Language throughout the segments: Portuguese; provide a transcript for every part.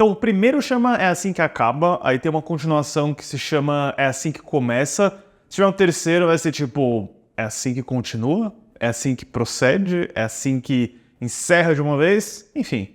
Então, o primeiro chama É Assim Que Acaba, aí tem uma continuação que se chama É Assim Que Começa. Se tiver um terceiro, vai ser tipo É Assim Que Continua? É Assim Que Procede? É Assim Que Encerra de uma vez? Enfim.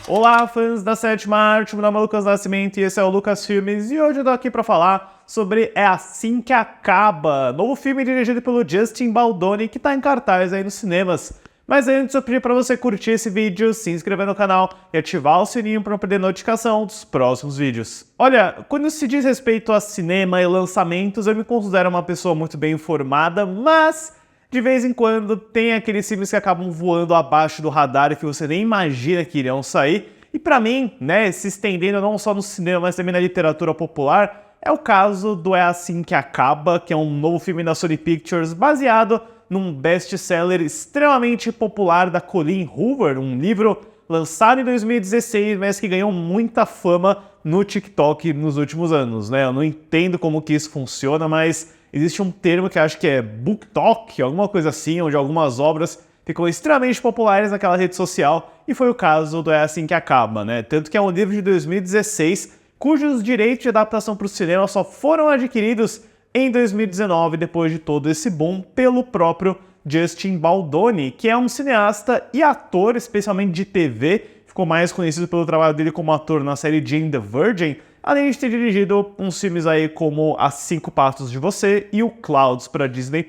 Olá, fãs da sétima arte, meu nome é Lucas Nascimento e esse é o Lucas Filmes, e hoje eu tô aqui pra falar sobre É Assim Que Acaba, novo filme dirigido pelo Justin Baldoni que tá em cartaz aí nos cinemas. Mas antes eu pedi pra você curtir esse vídeo, se inscrever no canal e ativar o sininho pra não perder notificação dos próximos vídeos. Olha, quando se diz respeito a cinema e lançamentos, eu me considero uma pessoa muito bem informada, mas de vez em quando tem aqueles filmes que acabam voando abaixo do radar e que você nem imagina que irão sair. E pra mim, né, se estendendo não só no cinema, mas também na literatura popular, é o caso do É Assim Que Acaba, que é um novo filme da Sony Pictures baseado num best-seller extremamente popular da Colleen Hoover, um livro lançado em 2016, mas que ganhou muita fama no TikTok nos últimos anos, né? Eu não entendo como que isso funciona, mas existe um termo que eu acho que é BookTok, alguma coisa assim, onde algumas obras ficam extremamente populares naquela rede social, e foi o caso do É Assim Que Acaba, né? Tanto que é um livro de 2016, cujos direitos de adaptação para o cinema só foram adquiridos em 2019, depois de todo esse boom, pelo próprio Justin Baldoni, que é um cineasta e ator, especialmente de TV, ficou mais conhecido pelo trabalho dele como ator na série Jane the Virgin, além de ter dirigido uns filmes aí como As Cinco Passos de Você e o Clouds para Disney+.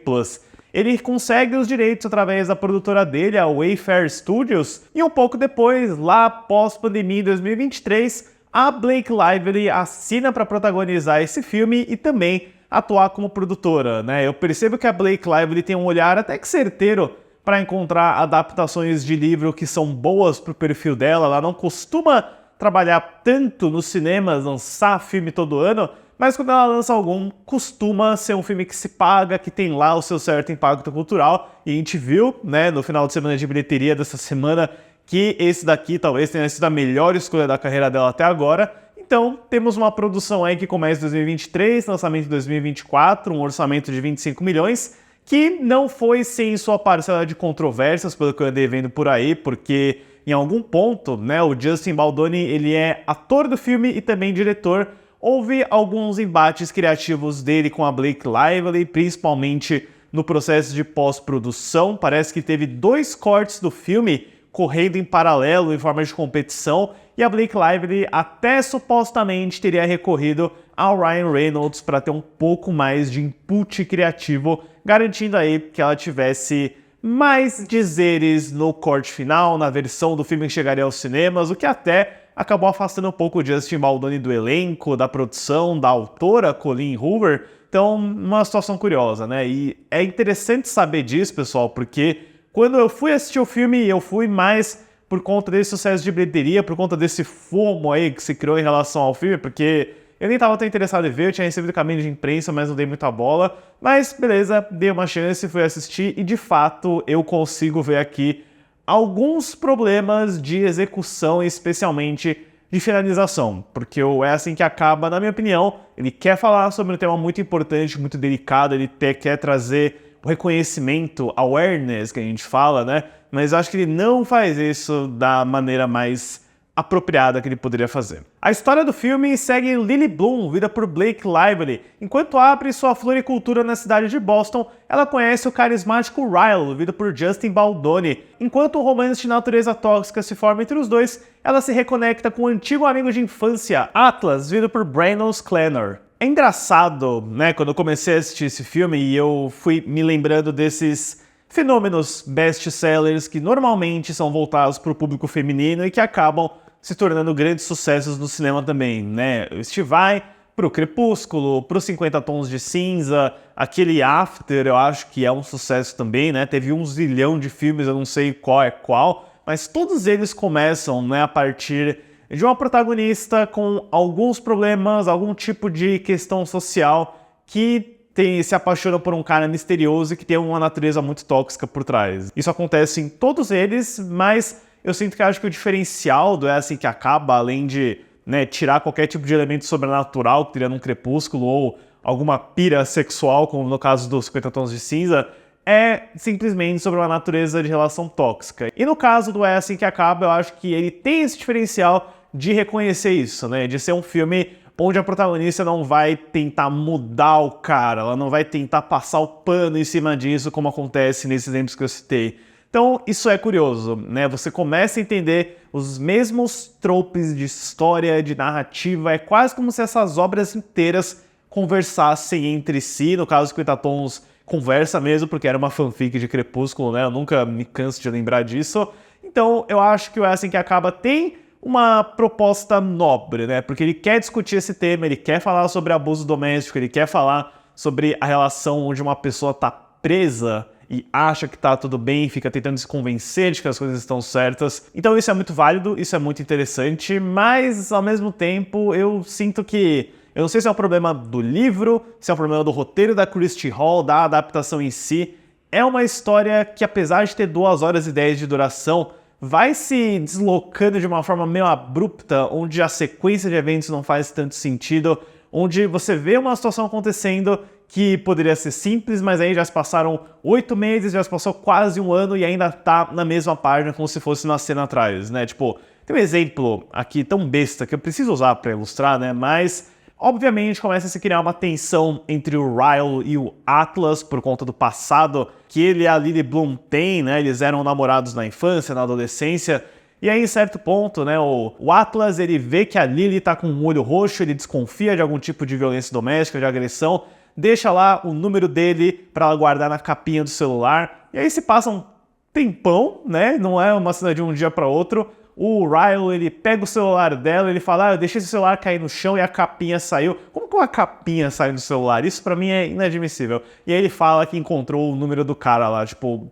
Ele consegue os direitos através da produtora dele, a Wayfair Studios, e um pouco depois, lá pós-pandemia em 2023, a Blake Lively assina para protagonizar esse filme e também atuar como produtora, né? Eu percebo que a Blake Lively tem um olhar até que certeiro para encontrar adaptações de livro que são boas para o perfil dela. Ela não costuma trabalhar tanto nos cinemas, lançar filme todo ano, mas quando ela lança algum, costuma ser um filme que se paga, que tem lá o seu certo impacto cultural, e a gente viu, né, no final de semana de bilheteria dessa semana, que esse daqui talvez tenha sido a melhor escolha da carreira dela até agora. Então, temos uma produção aí que começa em 2023, lançamento em 2024, um orçamento de 25 milhões, que não foi sem sua parcela de controvérsias, pelo que eu andei vendo por aí, porque em algum ponto, né, o Justin Baldoni, ele é ator do filme e também diretor. Houve alguns embates criativos dele com a Blake Lively, principalmente no processo de pós-produção. Parece que teve 2 cortes do filme correndo em paralelo em forma de competição, e a Blake Lively até supostamente teria recorrido ao Ryan Reynolds para ter um pouco mais de input criativo, garantindo aí que ela tivesse mais dizeres no corte final, na versão do filme que chegaria aos cinemas, o que até acabou afastando um pouco o Justin Baldoni do elenco, da produção, da autora Colleen Hoover. Então, uma situação curiosa, né? E é interessante saber disso, pessoal, porque quando eu fui assistir o filme, eu fui mais por conta desse sucesso de bilheteria, por conta desse FOMO aí que se criou em relação ao filme, porque eu nem estava tão interessado em ver, eu tinha recebido caminho de imprensa, mas não dei muita bola. Mas beleza, dei uma chance, fui assistir e de fato eu consigo ver aqui alguns problemas de execução, especialmente de finalização, porque o É Assim Que Acaba, na minha opinião, ele quer falar sobre um tema muito importante, muito delicado, ele quer trazer o reconhecimento, awareness que a gente fala, né? Mas eu acho que ele não faz isso da maneira mais apropriada que ele poderia fazer. A história do filme segue Lily Bloom, vivida por Blake Lively. Enquanto abre sua floricultura na cidade de Boston, ela conhece o carismático Ryle, vivido por Justin Baldoni. Enquanto um romance de natureza tóxica se forma entre os dois, ela se reconecta com um antigo amigo de infância, Atlas, vivido por Brandon Sklenar. É engraçado, né, quando eu comecei a assistir esse filme e eu fui me lembrando desses fenômenos best-sellers que normalmente são voltados para o público feminino e que acabam se tornando grandes sucessos no cinema também, né? Este vai pro Crepúsculo, pro 50 Tons de Cinza, aquele After eu acho que é um sucesso também, né? Teve 1 zilhão de filmes, eu não sei qual é qual, mas todos eles começam, né, a partir de uma protagonista com alguns problemas, algum tipo de questão social que se apaixona por um cara misterioso e que tem uma natureza muito tóxica por trás. Isso acontece em todos eles, mas eu sinto que acho que o diferencial do É Assim Que Acaba, além de, né, tirar qualquer tipo de elemento sobrenatural que teria num Crepúsculo ou alguma pira sexual, como no caso dos 50 Tons de Cinza, é simplesmente sobre uma natureza de relação tóxica. E no caso do É Assim Que Acaba, eu acho que ele tem esse diferencial de reconhecer isso, né? De ser um filme onde a protagonista não vai tentar mudar o cara, ela não vai tentar passar o pano em cima disso, como acontece nesses exemplos que eu citei. Então, isso é curioso, né? Você começa a entender os mesmos tropes de história, de narrativa, é quase como se essas obras inteiras conversassem entre si, no caso que o Itatons conversa mesmo, porque era uma fanfic de Crepúsculo, né? Eu nunca me canso de lembrar disso. Então, eu acho que o É Assim Que Acaba tem uma proposta nobre, né? Porque ele quer discutir esse tema, ele quer falar sobre abuso doméstico, ele quer falar sobre a relação onde uma pessoa tá presa e acha que tá tudo bem, fica tentando se convencer de que as coisas estão certas. Então isso é muito válido, isso é muito interessante, mas ao mesmo tempo eu sinto que... Eu não sei se é um problema do livro, se é um problema do roteiro da Christy Hall, da adaptação em si. É uma história que, apesar de ter 2 horas e 10 de duração, vai se deslocando de uma forma meio abrupta, onde a sequência de eventos não faz tanto sentido, onde você vê uma situação acontecendo que poderia ser simples, mas aí já se passaram 8 meses, já se passou quase 1 ano e ainda tá na mesma página como se fosse uma cena atrás, né? Tipo, tem um exemplo aqui tão besta que eu preciso usar pra ilustrar, né? Mas, obviamente, começa a se criar uma tensão entre o Ryle e o Atlas por conta do passado que ele e a Lily Bloom têm, né? Eles eram namorados na infância, na adolescência. E aí, em certo ponto, né, o Atlas, ele vê que a Lily tá com um olho roxo, ele desconfia de algum tipo de violência doméstica, de agressão, deixa lá o número dele para ela guardar na capinha do celular. E aí se passa um tempão, né? Não é uma cena de um dia para outro. O Ryle, ele pega o celular dela, ele fala, eu deixei esse celular cair no chão e a capinha saiu. Como que uma capinha sai do celular? Isso pra mim é inadmissível. E aí ele fala que encontrou o número do cara lá, tipo...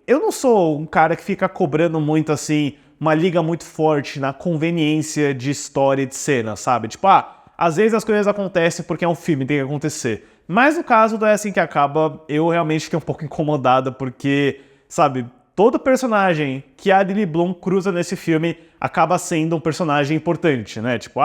Eu não sou um cara que fica cobrando muito, assim, uma liga muito forte na conveniência de história e de cena, sabe? Tipo, às vezes as coisas acontecem porque é um filme, tem que acontecer. Mas no caso do É Assim Que Acaba, eu realmente fiquei um pouco incomodada porque, sabe... Todo personagem que a Lily Bloom cruza nesse filme acaba sendo um personagem importante, né? Tipo,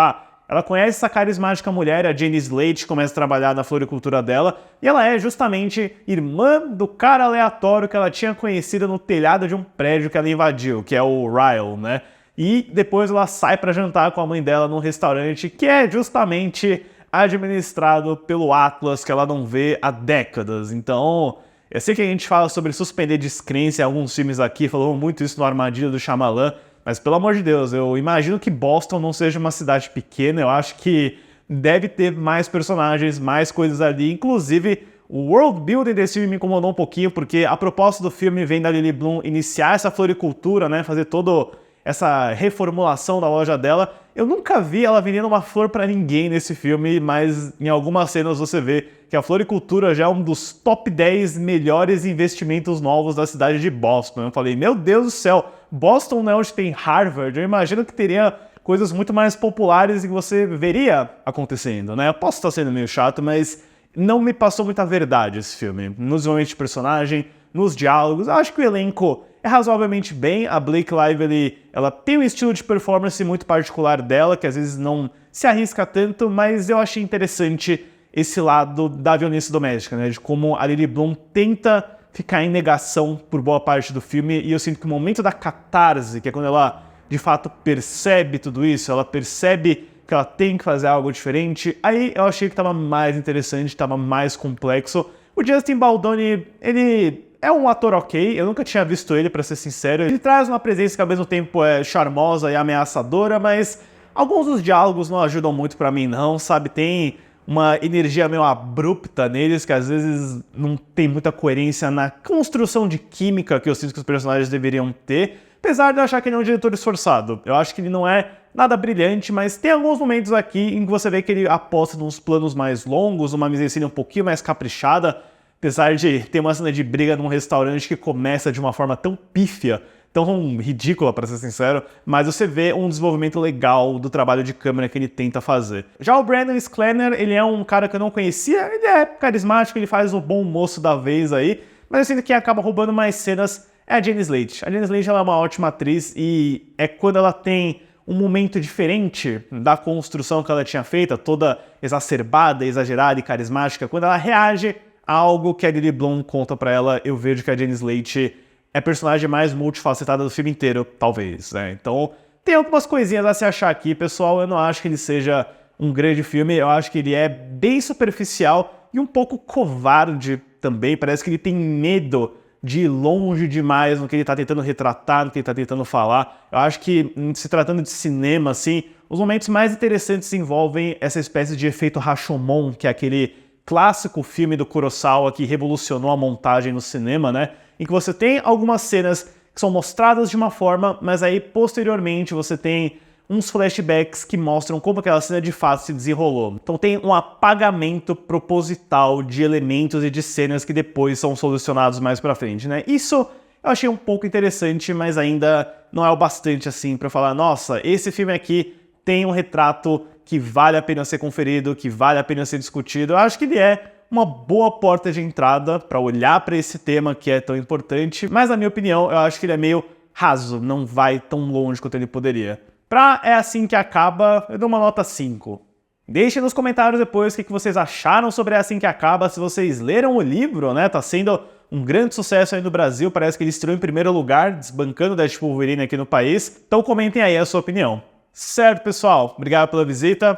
ela conhece essa carismática mulher, a Jane Slate, começa a trabalhar na floricultura dela, e ela é justamente irmã do cara aleatório que ela tinha conhecido no telhado de um prédio que ela invadiu, que é o Ryle, né? E depois ela sai pra jantar com a mãe dela num restaurante que é justamente administrado pelo Atlas, que ela não vê há décadas. Então... Eu sei que a gente fala sobre suspender descrença em alguns filmes aqui, falou muito isso no Armadilha do Shyamalan, mas pelo amor de Deus, eu imagino que Boston não seja uma cidade pequena, eu acho que deve ter mais personagens, mais coisas ali, inclusive o world building desse filme me incomodou um pouquinho, porque a proposta do filme vem da Lily Bloom iniciar essa floricultura, né, fazer toda essa reformulação da loja dela. Eu nunca vi ela vendendo uma flor pra ninguém nesse filme, mas em algumas cenas você vê que a floricultura já é um dos top 10 melhores investimentos novos da cidade de Boston. Eu falei, meu Deus do céu, Boston não é onde tem Harvard, eu imagino que teria coisas muito mais populares e que você veria acontecendo, né? Eu posso estar sendo meio chato, mas não me passou muita verdade esse filme. Nos momentos de personagem, nos diálogos, eu acho que o elenco é razoavelmente bem. A Blake Lively, ela tem um estilo de performance muito particular dela, que às vezes não se arrisca tanto, mas eu achei interessante esse lado da violência doméstica, né? De como a Lily Bloom tenta ficar em negação por boa parte do filme, e eu sinto que o momento da catarse, que é quando ela de fato percebe tudo isso, ela percebe que ela tem que fazer algo diferente, aí eu achei que estava mais interessante, estava mais complexo. O Justin Baldoni, ele é um ator ok, eu nunca tinha visto ele, pra ser sincero. Ele traz uma presença que ao mesmo tempo é charmosa e ameaçadora, mas alguns dos diálogos não ajudam muito pra mim não, sabe? Tem uma energia meio abrupta neles, que às vezes não tem muita coerência na construção de química que eu sinto que os personagens deveriam ter, apesar de eu achar que ele é um diretor esforçado. Eu acho que ele não é nada brilhante, mas tem alguns momentos aqui em que você vê que ele aposta nos planos mais longos, uma mise-en-scène um pouquinho mais caprichada, apesar de ter uma cena de briga num restaurante que começa de uma forma tão pífia, tão ridícula, pra ser sincero, mas você vê um desenvolvimento legal do trabalho de câmera que ele tenta fazer. Já o Brandon Sklenar, ele é um cara que eu não conhecia, ele é carismático, ele faz o bom moço da vez aí, mas eu sinto que quem acaba roubando mais cenas é a Jane Slate. A Jane Slate, ela é uma ótima atriz e é quando ela tem um momento diferente da construção que ela tinha feita, toda exacerbada, exagerada e carismática, quando ela reage algo que a Lily Bloom conta pra ela, eu vejo que a Jenny Slate é a personagem mais multifacetada do filme inteiro, talvez, né? Então, tem algumas coisinhas a se achar aqui, pessoal. Eu não acho que ele seja um grande filme, eu acho que ele é bem superficial e um pouco covarde também. Parece que ele tem medo de ir longe demais no que ele tá tentando retratar, no que ele tá tentando falar. Eu acho que, se tratando de cinema, assim, os momentos mais interessantes envolvem essa espécie de efeito Rashomon, que é aquele clássico filme do Kurosawa que revolucionou a montagem no cinema, né? Em que você tem algumas cenas que são mostradas de uma forma, mas aí, posteriormente, você tem uns flashbacks que mostram como aquela cena de fato se desenrolou. Então tem um apagamento proposital de elementos e de cenas que depois são solucionados mais pra frente, né? Isso eu achei um pouco interessante, mas ainda não é o bastante assim pra falar, nossa, esse filme aqui tem um retrato que vale a pena ser conferido, que vale a pena ser discutido. Eu acho que ele é uma boa porta de entrada pra olhar pra esse tema que é tão importante, mas na minha opinião, eu acho que ele é meio raso, não vai tão longe quanto ele poderia. Pra É Assim Que Acaba, eu dou uma nota 5. Deixem nos comentários depois o que vocês acharam sobre É Assim Que Acaba, se vocês leram o livro, né? Tá sendo um grande sucesso aí no Brasil, parece que ele estreou em primeiro lugar, desbancando o Deadpool Wolverine aqui no país. Então comentem aí a sua opinião. Certo, pessoal? Obrigado pela visita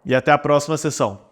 e até a próxima sessão.